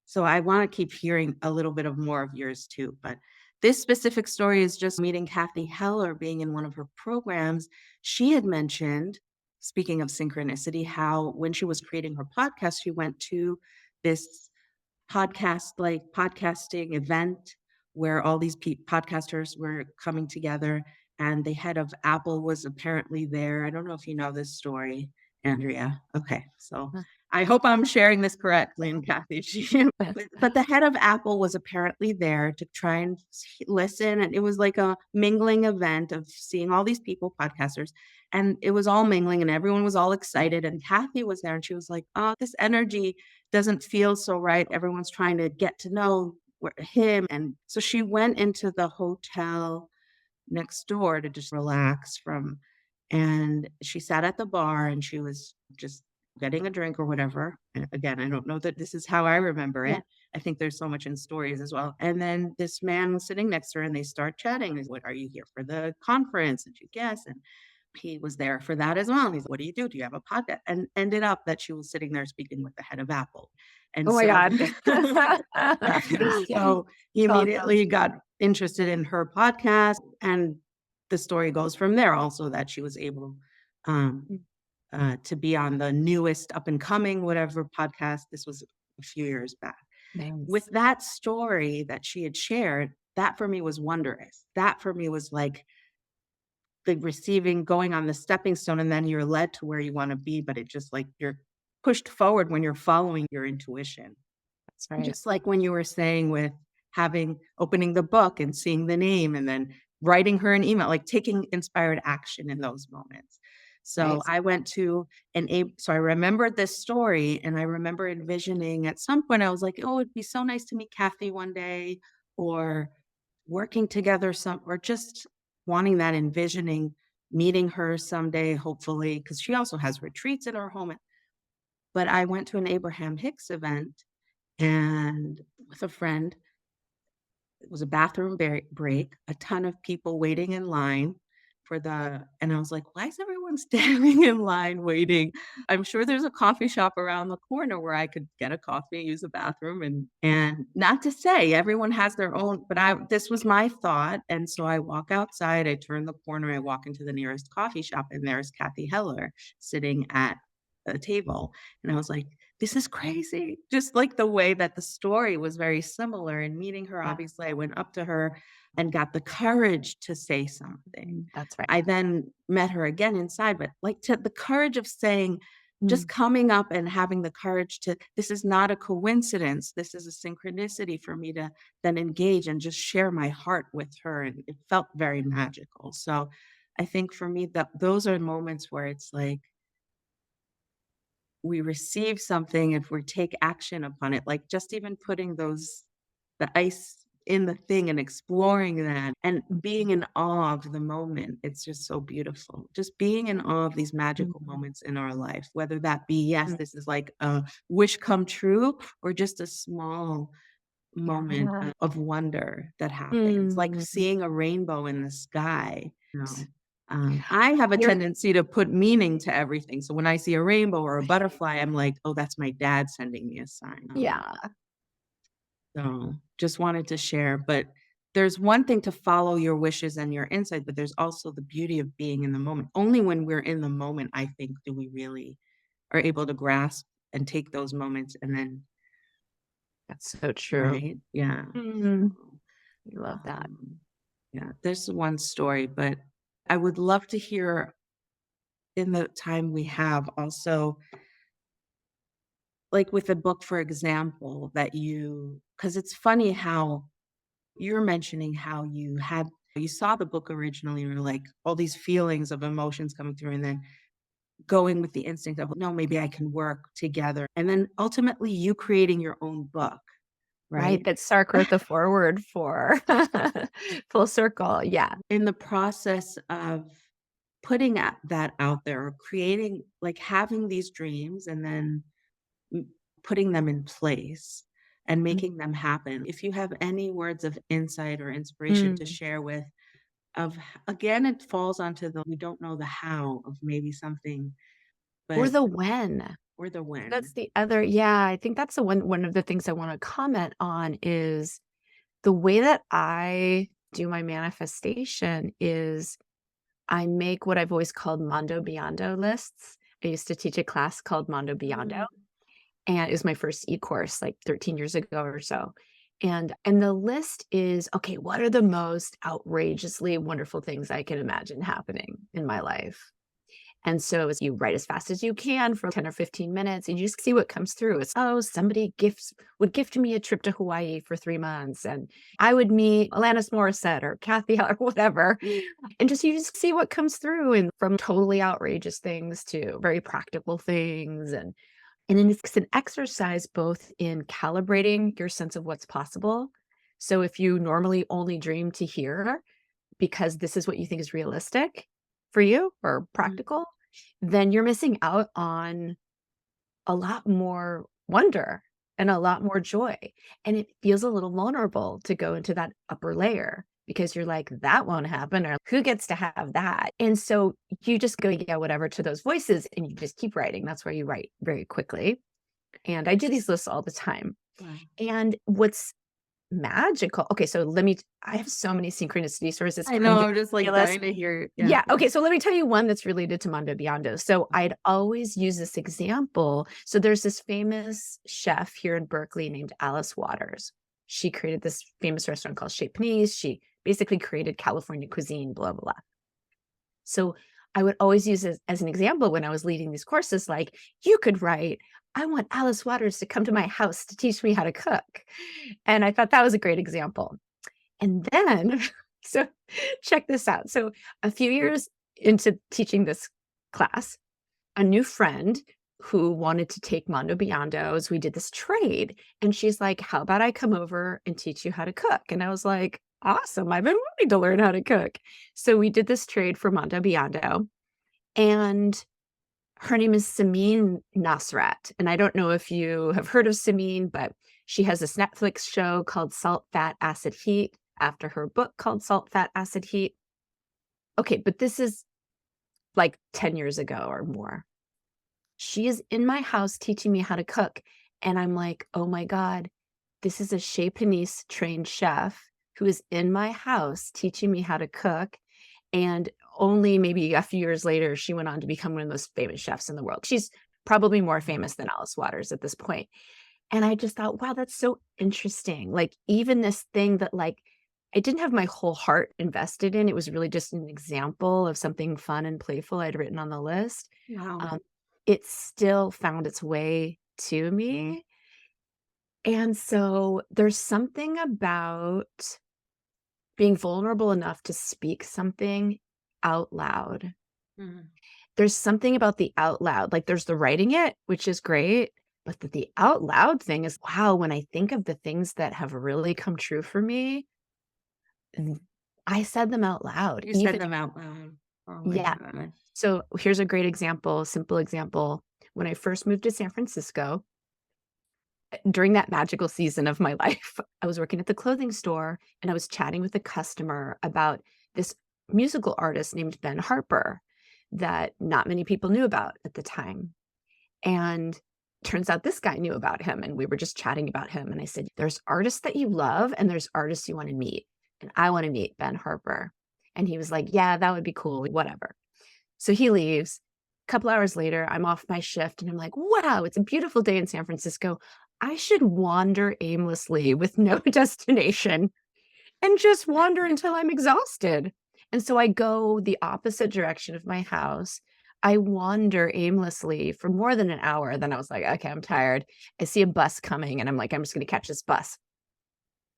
so I wanna keep hearing a little bit of more of yours too, but this specific story is just meeting Kathy Heller, being in one of her programs. She had mentioned, speaking of synchronicity, how when she was creating her podcast, she went to this podcasting event where all these podcasters were coming together, and the head of Apple was apparently there. I don't know if you know this story, Andrea. Okay, so Uh, I hope I'm sharing this correctly, and Kathy, but the head of Apple was apparently there to try and listen, and it was like a mingling event of seeing all these people, podcasters, and it was all mingling, and everyone was all excited, and Kathy was there, and she was like, "Oh, this energy doesn't feel so right. Everyone's trying to get to know him." And so she went into the hotel next door to just relax from, and she sat at the bar and she was just getting a drink or whatever. And again, I don't know that this is how I remember yeah. it. I think there's so much in stories as well. And then this man was sitting next to her and they start chatting. He's, what are you here for the conference? And she guess. And he was there for that as well. He's, what do you do? Do you have a podcast? And ended up that she was sitting there speaking with the head of Apple. And Oh my so, god. and so he Awesome. immediately got interested in her podcast. And the story goes from there also that she was able um, Mm, to be on the newest up and coming, whatever podcast. This was a few years back. With nice. that story that she had shared, that for me was wondrous. That for me was like, the receiving, going on the stepping stone, and then you're led to where you wanna be, but it just like you're pushed forward when you're following your intuition. That's right. Just like when you were saying with having opening the book and seeing the name and then writing her an email, like taking inspired action in those moments. So Nice. I went to so I remembered this story and I remember envisioning at some point I was like, "Oh, it'd be so nice to meet Kathy one day," or working together some or just wanting that envisioning meeting her someday, hopefully, because she also has retreats in her home. But I went to an Abraham Hicks event and with a friend, it was a bathroom break, a ton of people waiting in line for the and I was like, "Why is everyone standing in line waiting? I'm sure there's a coffee shop around the corner where I could get a coffee, use the bathroom," and not to say everyone has their own, but I this was my thought, and so I walk outside, I turn the corner, I walk into the nearest coffee shop, and there's Kathy Heller sitting at a table, and I was like, this is crazy. Just like the way that the story was very similar in meeting her, Yeah. obviously, I went up to her and got the courage to say something. That's right. I then met her again inside, but like to the courage of saying, just Mm, coming up and having the courage to, this is not a coincidence. This is a synchronicity for me to then engage and just share my heart with her. And it felt very magical. So I think for me that those are moments where it's like, we receive something if we take action upon it, like just even putting the ice in the thing and exploring that and being in awe of the moment. It's just so beautiful. Just being in awe of these magical mm, moments in our life, whether that be, yes, mm. this is like a wish come true or just a small moment Yeah. of wonder that happens, like Mm. seeing a rainbow in the sky, you know? I have a You're tendency to put meaning to everything, so when I see a rainbow or a butterfly, I'm like, "Oh, that's my dad sending me a sign." yeah. So just wanted to share, but there's one thing to follow your wishes and your insight, but there's also the beauty of being in the moment. Only when we're in the moment, I think, do we really are able to grasp and take those moments and then That's so true. right? Yeah. Mm. So, I love that. um, yeah, there's one story, but I would love to hear in the time we have also, like with a book, for example, that you because it's funny how You're mentioning how you saw the book originally, and you're like, all these feelings of emotions coming through, and then going with the instinct of, "No, maybe I can work together," and then ultimately you creating your own book, Right, right? that Sark wrote the foreword for. Full circle, yeah. In the process of putting that out there, or creating, like, having these dreams and then m putting them in place and Mm, making them happen. If you have any words of insight or inspiration to mm. share with, again, it falls onto the we don't know the how of maybe something, Or but the when. or the That's when. the other, yeah, I think that's the one of the things I wanna comment on is the way that I do my manifestation is I make what I've always called Mondo Beyondo lists. I used to teach a class called Mondo Beyondo, Mm, and it was my first e-course, like, 13 years ago or so. And the list is, okay, what are the most outrageously wonderful things I can imagine happening in my life? And so as you write as fast as you can for 10 or 15 minutes, and you just see what comes through. It's, oh, somebody gifts would gift me a trip to Hawaii for 3 months, and I would meet Alanis Morissette or Kathy or whatever. And just you just see what comes through, and from totally outrageous things to very practical things. And then it's an exercise both in calibrating your sense of what's possible. So if you normally only dream to hear because this is what you think is realistic for you or mm, practical, then you're missing out on a lot more wonder and a lot more joy. And it feels a little vulnerable to go into that upper layer because you're like, that won't happen, or who gets to have that? And so you just go, yeah, whatever to those voices and you just keep writing. That's where you write very quickly. And I do these lists all the time. wow. And what's magical, okay, so I have so many synchronicity stories, it's I know, kind of I'm just, like, ridiculous. dying to hear, yeah. Yeah, okay, so let me tell you one that's related to Mondo Biondo. So I'd always use this example. So there's this famous chef here in Berkeley named Alice Waters. She created this famous restaurant called Chez Panisse. She basically created California cuisine, blah, blah, blah. So I would always use it as an example when I was leading these courses, like, you could write, I want Alice Waters to come to my house to teach me how to cook. And I thought that was a great example. And then, so check this out. So a few years into teaching this class, a new friend who wanted to take Mondo Beyondo's, we did this trade. And she's like, how about I come over and teach you how to cook? And I was like, awesome. I've been wanting to learn how to cook. So we did this trade for Mondo Beyond. And her name is Samin Nasrat. And I don't know if you have heard of Samin, but she has this Netflix show called Salt, Fat, Acid, Heat after her book called Salt, Fat, Acid, Heat. Okay, but this is like 10 years ago or more. She is in my house teaching me how to cook. And I'm like, oh my God, this is a Chez Panisse trained chef who is in my house teaching me how to cook. And only maybe a few years later, she went on to become one of the most famous chefs in the world. She's probably more famous than Alice Waters at this point. And I just thought, wow, that's so interesting. Like, even this thing that, like, I didn't have my whole heart invested in, it was really just an example of something fun and playful I'd written on the list. Wow. Um, it still found its way to me. And so there's something about being vulnerable enough to speak something out loud. Mhm. There's something about the out loud, like, there's the writing it, which is great, but the out loud thing is, wow, when I think of the things that have really come true for me, th I said them out loud, You said even them out loud. Oh my yeah. gosh. So, here's a great example, simple example. When I first moved to San Francisco, during that magical season of my life, I was working at the clothing store, and I was chatting with a customer about this musical artist named Ben Harper that not many people knew about at the time. And turns out this guy knew about him, and we were just chatting about him. And I said, there's artists that you love, and there's artists you want to meet. And I want to meet Ben Harper. And he was like, yeah, that would be cool, whatever. So he leaves. A couple hours later, I'm off my shift, and I'm like, wow, it's a beautiful day in San Francisco. I should wander aimlessly with no destination and just wander until I'm exhausted. And so I go the opposite direction of my house. I wander aimlessly for more than an hour. Then I was like, okay, I'm tired. I see a bus coming, and I'm like, I'm just going to catch this bus.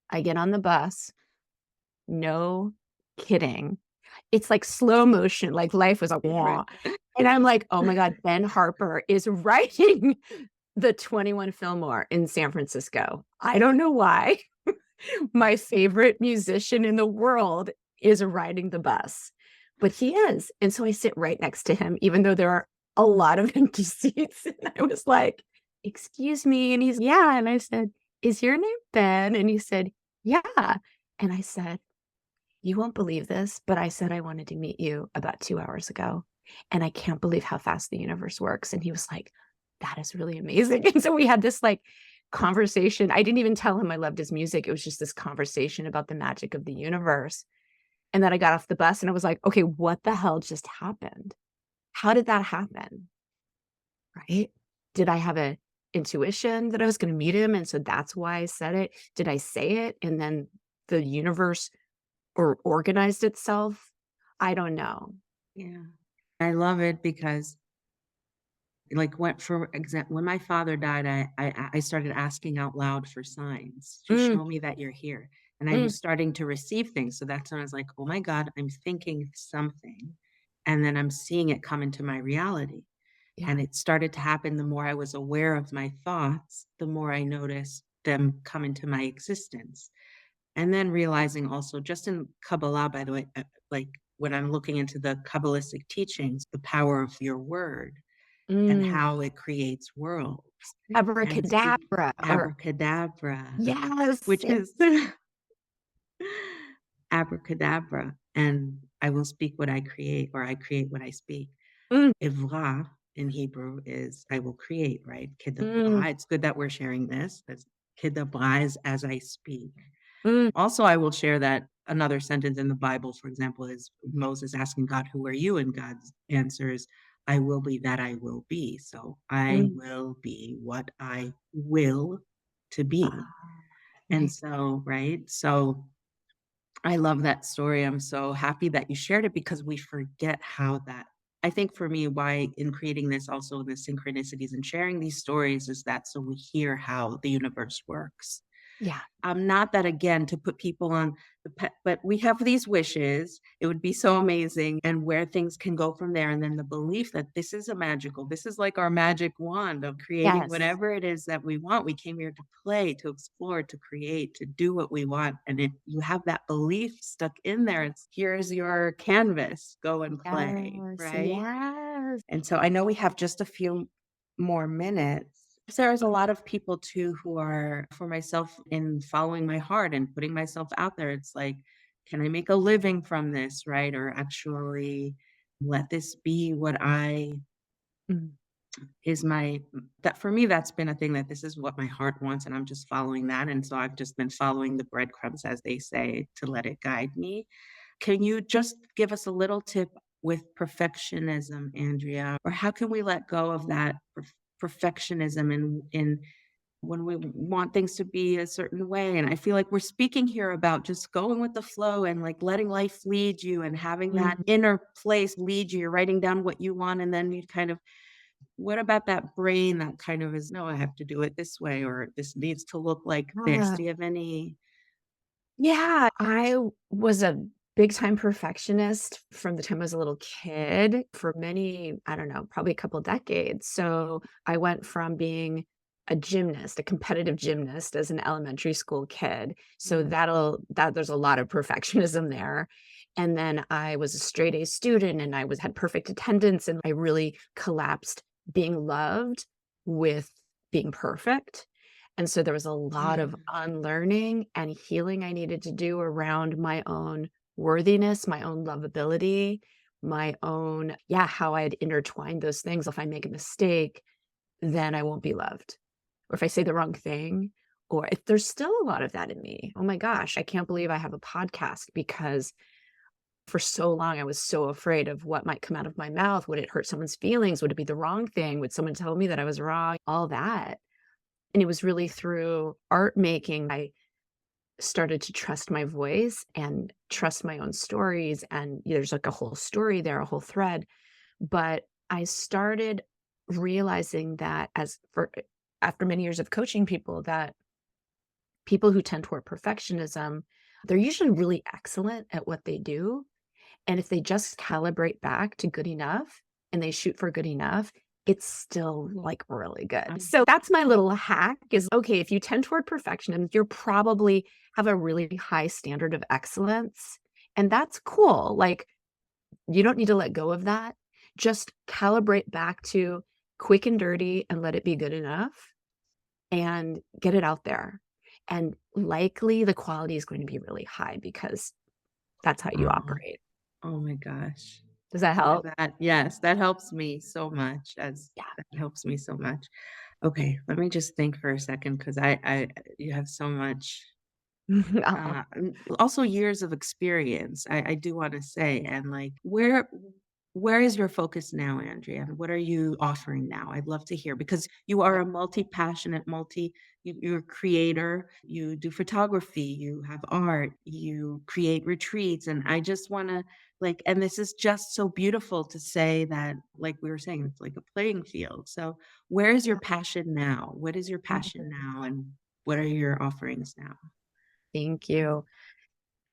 I get on the bus. No kidding. It's like slow motion, like life was like, Right. "Wah." And I'm like, "Oh my god, Ben Harper is writing the 21 Fillmore in San Francisco." I don't know why. My favorite musician in the world is riding the bus, but he is, and so I sit right next to him even though there are a lot of empty seats, and I was like, "Excuse me," and he's, "Yeah," and I said, "Is your name Ben?" And he said, "Yeah," and I said, "You won't believe this, but I said I wanted to meet you about 2 hours ago, and I can't believe how fast the universe works." And he was like, "That is really amazing." And so we had this, like, conversation. I didn't even tell him I loved his music. It was just this conversation about the magic of the universe. And then I got off the bus and I was like, "Okay, what the hell just happened? How did that happen?" Right? Did I have a intuition that I was gonna meet him, and so that's why I said it? Did I say it and then the universe or organized itself? I don't know. Yeah. I love it because, like, when my father died, I started asking out loud for signs to Mm, show me that you're here, and I mm, was starting to receive things, so that's when I was like, "Oh my god, I'm thinking something, and then I'm seeing it come into my reality." yeah, And it started to happen the more I was aware of my thoughts, the more I noticed them come into my existence. And then realizing also just in Kabbalah, by the way, like when I'm looking into the Kabbalistic teachings, the power of your word and mm. how it creates worlds and speak Abracadabra or abracadabra, yes, which is abracadabra, and I will speak what I create, or I create what I speak. mm, Ivra in Hebrew is I will create, right? mm, Kedabra. It's good that we're sharing this. That's kedabra is as I speak. mm, Also, I will share that another sentence in the Bible, for example, is Moses asking God, "Who are you?" And God's answer is, "I will be that I will be." So I mm. will be what I will to be. Ah, And right. so, right? So I love that story. I'm so happy that you shared it because we forget how that I think for me, why in creating this also the synchronicities and sharing these stories is that so we hear how the universe works. Yeah, Not that again to put people on the but we have these wishes. It would be so amazing and where things can go from there. And then the belief that this is like our magic wand of creating yes, whatever it is that we want. We came here to play, to explore, to create, to do what we want. And if you have that belief stuck in there, it's here's your canvas, go and play, yes, right? yes. And so I know we have just a few more minutes. There's a lot of people too who are, for myself, in following my heart and putting myself out there. It's like, can I make a living from this, right? Or actually let this be what I Mm, is my that for me that's been a thing that this is what my heart wants and I'm just following that. And so I've just been following the breadcrumbs as they say to let it guide me. Can you just give us a little tip with perfectionism, Andrea? Or how can we let go of that perfectionism in when we want things to be a certain way? And I feel like we're speaking here about just going with the flow and like letting life lead you and having that mm. inner place lead you. You're writing down what you want and then you kind of what about that brain that kind of is, no, I have to do it this way or this needs to look like this? Ah. Do you have any Yeah, I was a big time perfectionist from the time I was a little kid for many, I don't know, probably a couple decades. So I went from being a gymnast, a competitive gymnast as an elementary school kid. So mm, that there's a lot of perfectionism there. And then I was a straight A student and I was had perfect attendance and I really collapsed being loved with being perfect. And so there was a lot yeah. of unlearning and healing I needed to do around my own worthiness, my own lovability, my own, yeah, how I had intertwined those things. If I make a mistake, then I won't be loved. Or if I say the wrong thing, or if there's still a lot of that in me. Oh my gosh, I can't believe I have a podcast because for so long I was so afraid of what might come out of my mouth. Would it hurt someone's feelings? Would it be the wrong thing? Would someone tell me that I was wrong? All that. And it was really through art making I started to trust my voice and trust my own stories, and there's, like, a whole story there, a whole thread, but I started realizing that after many years of coaching people, that people who tend toward perfectionism They're usually really excellent at what they do, and if they just calibrate back to good enough and they shoot for good enough, it's still, like, really good. Um, So that's my little hack is, okay, if you tend toward perfectionism, you're probably have a really high standard of excellence, and that's cool. Like, you don't need to let go of that. Just calibrate back to quick and dirty and let it be good enough and get it out there. And likely the quality is going to be really high because that's how you aw, operate. oh my gosh. Does that Yeah, help? that yes, that helps me so much as Yeah. that helps me so much. Okay, let me just think for a second because I you have so much, Aw, also years of experience, I do wanna say, and, like, where is your focus now, Andrea? And what are you offering now? I'd love to hear because you are yeah. a multi-passionate, you're a creator, you do photography, you have art, you create retreats, and I just wanna, like, and this is just so beautiful to say that, like we were saying, it's like a playing field. So, where is your passion now? What is your passion Mhm. now, and what are your offerings now? Thank you.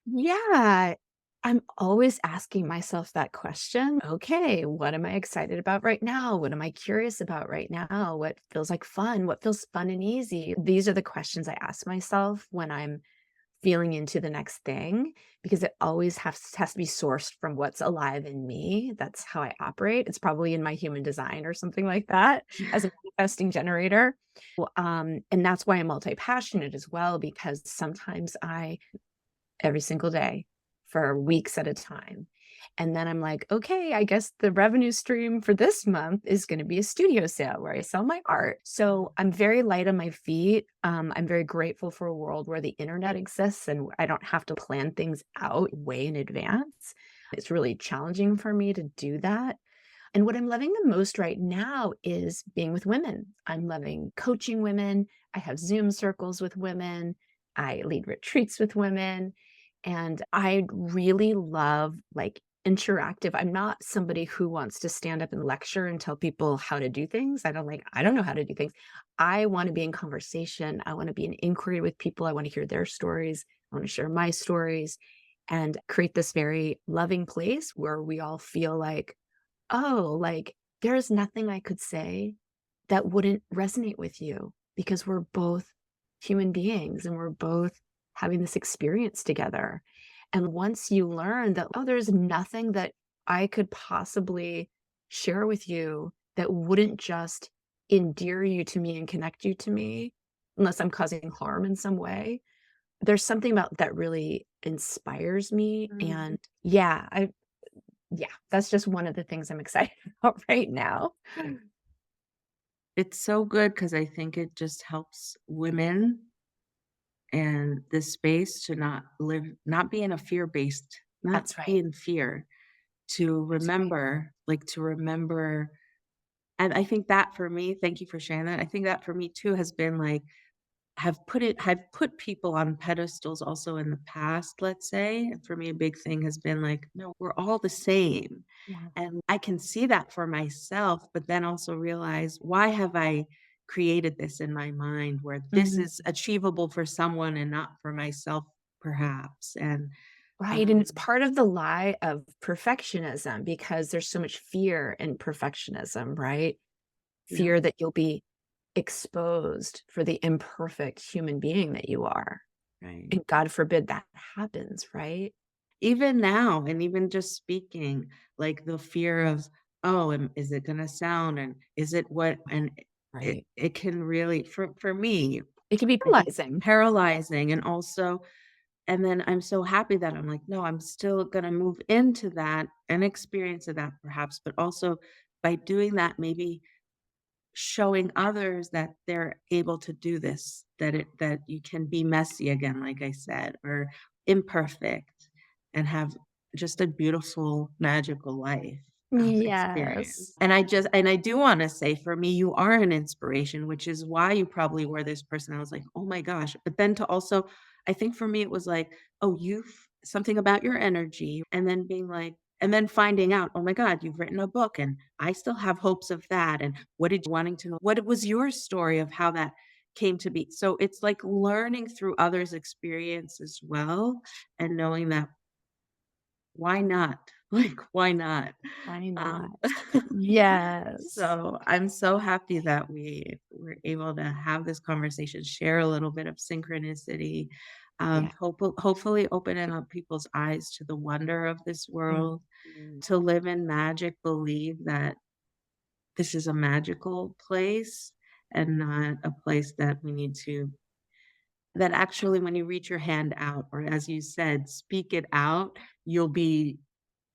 Yeah, I'm always asking myself that question. Okay, what am I excited about right now? What am I curious about right now? What feels like fun? What feels fun and easy? These are the questions I ask myself when I'm feeling into the next thing because it always has to be sourced from what's alive in me. That's how I operate. It's probably in my human design or something like that as a manifesting generator. And that's why I'm multi-passionate as well, because sometimes I every single day for weeks at a time. And then I'm like, okay, I guess the revenue stream for this month is going to be a studio sale where I sell my art. So I'm very light on my feet. I'm very grateful for a world where the internet exists and I don't have to plan things out way in advance. It's really challenging for me to do that. And what I'm loving the most right now is being with women. I'm loving coaching women. I have Zoom circles with women. I lead retreats with women. And I really love like interactive. I'm not somebody who wants to stand up and lecture and tell people how to do things. I don't know how to do things. I want to be in conversation. I want to be in inquiry with people. I want to hear their stories. I want to share my stories and create this very loving place where we all feel like, oh, like, there's nothing I could say that wouldn't resonate with you because we're both human beings and we're both having this experience together. And once you learn that, oh, there's nothing that I could possibly share with you that wouldn't just endear you to me and connect you to me, unless I'm causing harm in some way, there's something about that really inspires me. Mm. And yeah, that's just one of the things I'm excited about right now. It's so good because I think it just helps women and this space to not be in a fear-based, not That's be right. in fear, to That's right. remember, like, to remember, and I think that for me, thank you for sharing that. I think that for me too has been like have put people on pedestals also in the past, let's say. And for me, a big thing has been like, no, we're all the same. Yeah. And I can see that for myself, but then also realize, why have I created this in my mind where this Mhm. is achievable for someone and not for myself, perhaps? And Right, and it's um, part of the lie of perfectionism because there's so much fear in perfectionism, right? yeah, Fear that you'll be exposed for the imperfect human being that you are, right. and God forbid that happens, right? Even now, and even just speaking, like the fear of, "Oh, is it gonna sound, and is it what," and Right. it can really, for me, It can be I think paralyzing. paralyzing, and also, and then I'm so happy that I'm like, "No, I'm still gonna move into that and experience of that perhaps," but also by doing that, maybe showing others that they're able to do this, that you can be messy again, like I said, or imperfect, and have just a beautiful, magical life, experience. Yes. And I do wanna say, for me, you are an inspiration, which is why you probably were this person. I was like, "Oh my gosh," but then to also, I think for me, it was like, oh, you've something about your energy, and then being like, and then finding out, "Oh my god, you've written a book, and I still have hopes of that," and what did wanting to know what was your story of how that came to be. So it's like learning through others' experience as well, and knowing that why not? Like, why not? Why not? Um, Yes. so I'm so happy that we were able to have this conversation, share a little bit of synchronicity, Yeah. hopefully opening up people's eyes to the wonder of this world, Mhm. to live in magic, believe that this is a magical place and not a place that we need to that actually when you reach your hand out, or as you said, speak it out, you'll be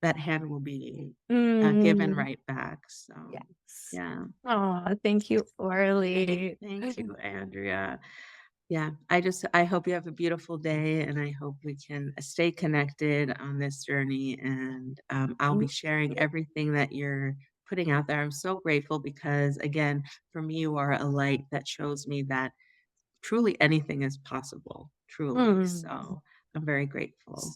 that hand will be, given Mm. right back, so, Yes. yeah. Oh, thank you, Orly. Thank you, Andrea. Yeah, I hope you have a beautiful day, and I hope we can stay connected on this journey, and, I'll be Thank sharing you. everything that you're putting out there. I'm so grateful because, again, for me, you are a light that shows me that truly anything is possible, truly, Mm. so I'm very grateful.